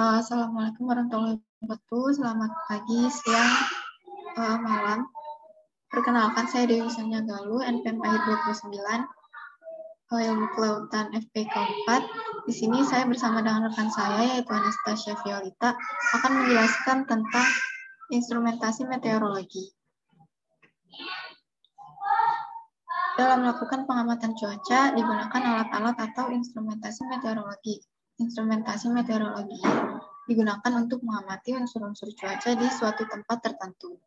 Assalamualaikum warahmatullahi wabarakatuh. Selamat pagi, siang, malam. Perkenalkan, saya Dewi Sonia Galuh, NPM Akhir 29, Ilmu Kelautan FP keempat. Di sini saya bersama dengan rekan saya, yaitu Anastasia Violita, akan menjelaskan tentang instrumentasi meteorologi. Dalam melakukan pengamatan cuaca, digunakan alat-alat atau instrumentasi meteorologi. Instrumentasi meteorologi digunakan untuk mengamati unsur-unsur cuaca di suatu tempat tertentu.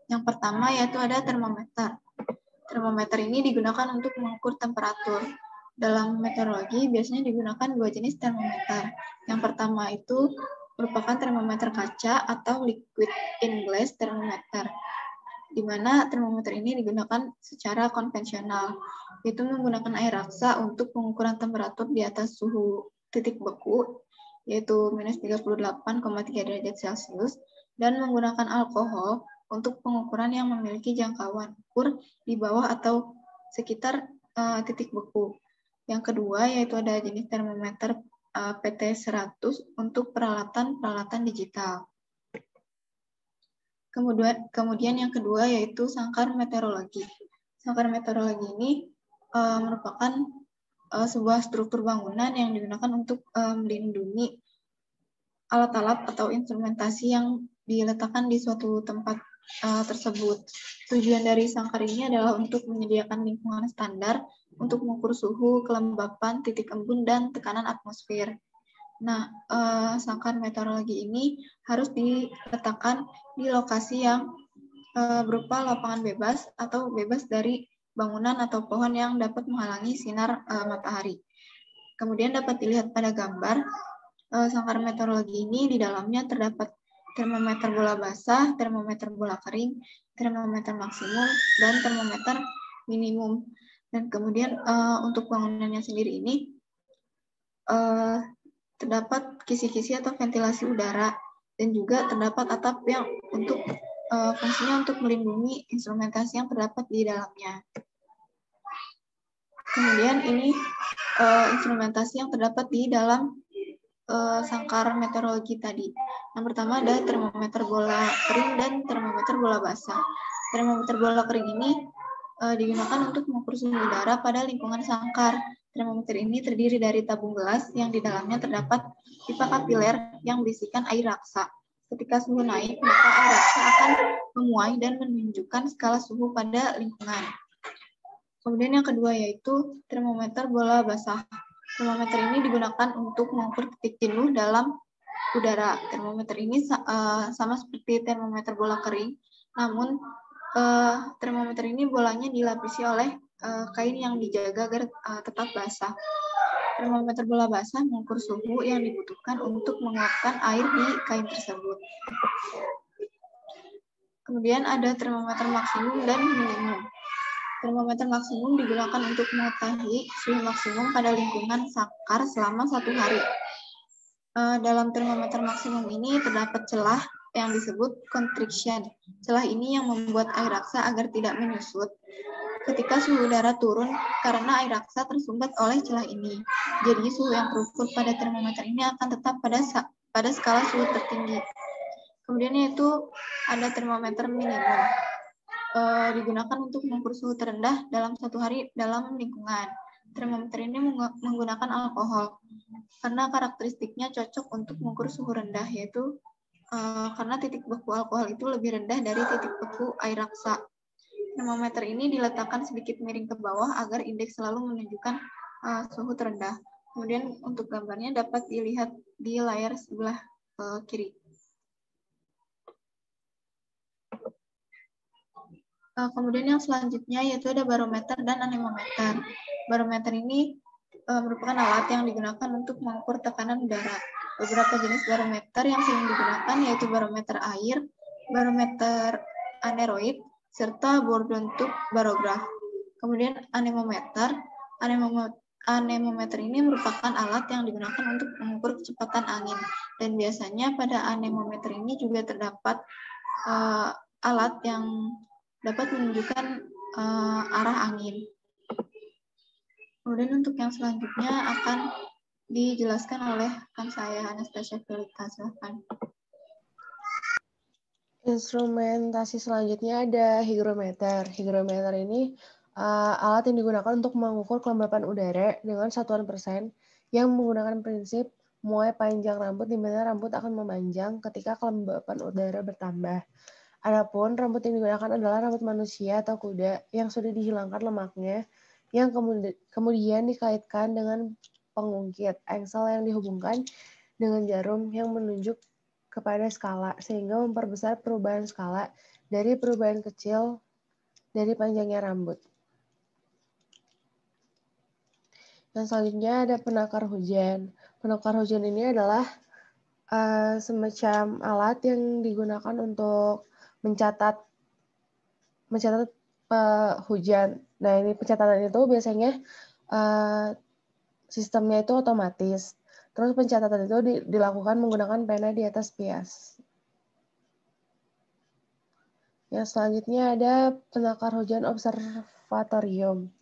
Yang pertama yaitu ada termometer. Termometer ini digunakan untuk mengukur temperatur. Dalam meteorologi biasanya digunakan dua jenis termometer. Yang pertama itu merupakan termometer kaca atau liquid in glass thermometer, di mana termometer ini digunakan secara konvensional, yaitu menggunakan air raksa untuk pengukuran temperatur di atas suhu titik beku, yaitu minus 38,3 derajat Celcius, dan menggunakan alkohol untuk pengukuran yang memiliki jangkauan ukur di bawah atau sekitar titik beku. Yang kedua yaitu ada jenis termometer PT100 untuk peralatan digital. Kemudian yang kedua yaitu sangkar meteorologi. Sangkar meteorologi ini merupakan sebuah struktur bangunan yang digunakan untuk melindungi alat-alat atau instrumentasi yang diletakkan di suatu tempat tersebut. Tujuan dari sangkar ini adalah untuk menyediakan lingkungan standar untuk mengukur suhu, kelembapan, titik embun, dan tekanan atmosfer. Nah, sangkar meteorologi ini harus diletakkan di lokasi yang berupa lapangan bebas atau bebas dari bangunan atau pohon yang dapat menghalangi sinar matahari. Kemudian dapat dilihat pada gambar, sangkar meteorologi ini di dalamnya terdapat termometer bola basah, termometer bola kering, termometer maksimum, dan termometer minimum. Dan kemudian untuk bangunannya sendiri ini terdapat kisi-kisi atau ventilasi udara, dan juga terdapat atap yang untuk fungsinya untuk melindungi instrumentasi yang terdapat di dalamnya. Kemudian ini instrumentasi yang terdapat di dalam sangkar meteorologi tadi. Yang pertama ada termometer bola kering dan termometer bola basah. Termometer bola kering ini digunakan untuk mengukur suhu udara pada lingkungan sangkar. Termometer ini terdiri dari tabung gelas yang di dalamnya terdapat pipa kapiler yang berisikan air raksa. Ketika suhu naik, maka air raksa akan memuai dan menunjukkan skala suhu pada lingkungan. Kemudian yang kedua yaitu termometer bola basah. Termometer ini digunakan untuk mengukur titik jenuh dalam udara. Termometer ini sama seperti termometer bola kering, namun termometer ini bolanya dilapisi oleh kain yang dijaga agar tetap basah. Termometer bola basah mengukur suhu yang dibutuhkan untuk menguapkan air di kain tersebut. Kemudian ada termometer maksimum dan minimum. Termometer maksimum digunakan untuk mengetahui suhu maksimum pada lingkungan sangkar selama 1 hari. Dalam termometer maksimum ini terdapat celah yang disebut constriction. Celah ini yang membuat air raksa agar tidak menyusut ketika suhu udara turun karena air raksa tersumbat oleh celah ini. Jadi suhu yang terukur pada termometer ini akan tetap pada skala suhu tertinggi. Kemudian yaitu ada termometer minimum. Digunakan untuk mengukur suhu terendah dalam 1 hari dalam lingkungan. Termometer ini menggunakan alkohol karena karakteristiknya cocok untuk mengukur suhu rendah, yaitu karena titik beku alkohol itu lebih rendah dari titik beku air raksa. Termometer ini diletakkan sedikit miring ke bawah agar indeks selalu menunjukkan suhu terendah. Kemudian untuk gambarnya dapat dilihat di layar sebelah kiri. Kemudian yang selanjutnya yaitu ada barometer dan anemometer. Barometer ini merupakan alat yang digunakan untuk mengukur tekanan udara. Beberapa jenis barometer yang sering digunakan yaitu barometer air, barometer aneroid, serta Bourdon tube barograf. Kemudian anemometer. Anemometer ini merupakan alat yang digunakan untuk mengukur kecepatan angin. Dan biasanya pada anemometer ini juga terdapat alat yang dapat menunjukkan arah angin. Kemudian untuk yang selanjutnya akan dijelaskan oleh rekan saya, Anastasia Felita. Silahkan. Instrumentasi selanjutnya ada hygrometer. Hygrometer ini alat yang digunakan untuk mengukur kelembapan udara dengan satuan persen yang menggunakan prinsip muai panjang rambut, di mana rambut akan memanjang ketika kelembapan udara bertambah. Adapun rambut yang digunakan adalah rambut manusia atau kuda yang sudah dihilangkan lemaknya, yang kemudian dikaitkan dengan pengungkit engsel yang dihubungkan dengan jarum yang menunjuk kepada skala, sehingga memperbesar perubahan skala dari perubahan kecil dari panjangnya rambut. Yang selanjutnya ada penakar hujan. Penakar hujan ini adalah semacam alat yang digunakan untuk mencatat hujan. Nah, ini pencatatan itu biasanya sistemnya itu otomatis. Terus pencatatan itu dilakukan menggunakan pena di atas pias. Yang selanjutnya ada penakar hujan observatorium.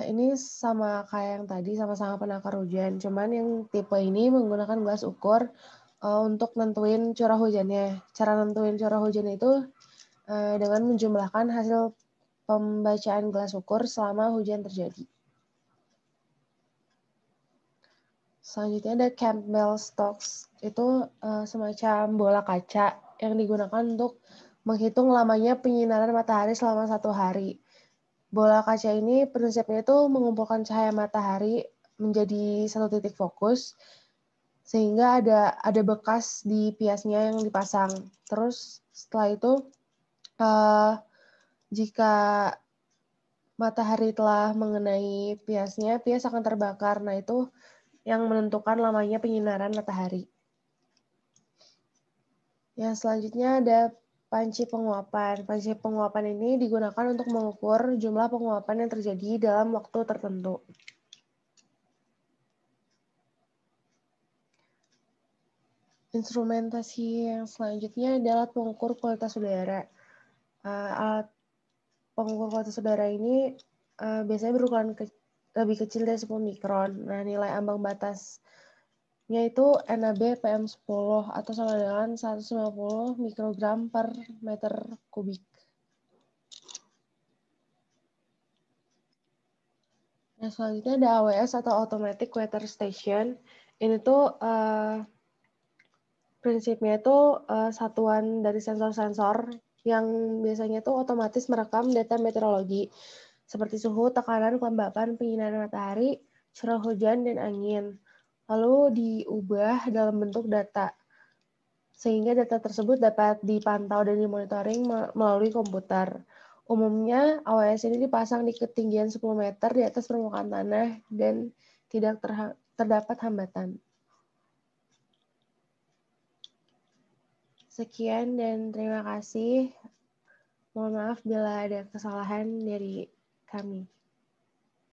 Ini sama kayak yang tadi, sama-sama penakar hujan. Cuman yang tipe ini menggunakan gelas ukur untuk nentuin curah hujannya. Cara nentuin curah hujan itu dengan menjumlahkan hasil pembacaan gelas ukur selama hujan terjadi. Selanjutnya ada Campbell Stokes. Itu semacam bola kaca yang digunakan untuk menghitung lamanya penyinaran matahari selama 1 hari. Bola kaca ini prinsipnya itu mengumpulkan cahaya matahari menjadi satu titik fokus, sehingga ada bekas di piasnya yang dipasang. Terus setelah itu, jika matahari telah mengenai piasnya, pias akan terbakar. Nah, itu yang menentukan lamanya penyinaran matahari. Yang selanjutnya ada panci penguapan. Panci penguapan ini digunakan untuk mengukur jumlah penguapan yang terjadi dalam waktu tertentu. Instrumentasi yang selanjutnya adalah pengukur kualitas udara. Alat pengukur kualitas udara ini biasanya berukuran lebih kecil dari 10 mikron. Nah, nilai ambang batasnya itu NAB PM10 atau sama dengan 150 mikrogram per meter kubik. Nah, selanjutnya ada AWS atau Automatic Weather Station. Ini tuh prinsipnya itu satuan dari sensor-sensor yang biasanya itu otomatis merekam data meteorologi seperti suhu, tekanan, kelembapan, penyinaran matahari, curah hujan, dan angin. Lalu diubah dalam bentuk data, sehingga data tersebut dapat dipantau dan dimonitoring melalui komputer. Umumnya, AWS ini dipasang di ketinggian 10 meter di atas permukaan tanah dan tidak terdapat hambatan. Sekian dan terima kasih. Mohon maaf bila ada kesalahan dari kami.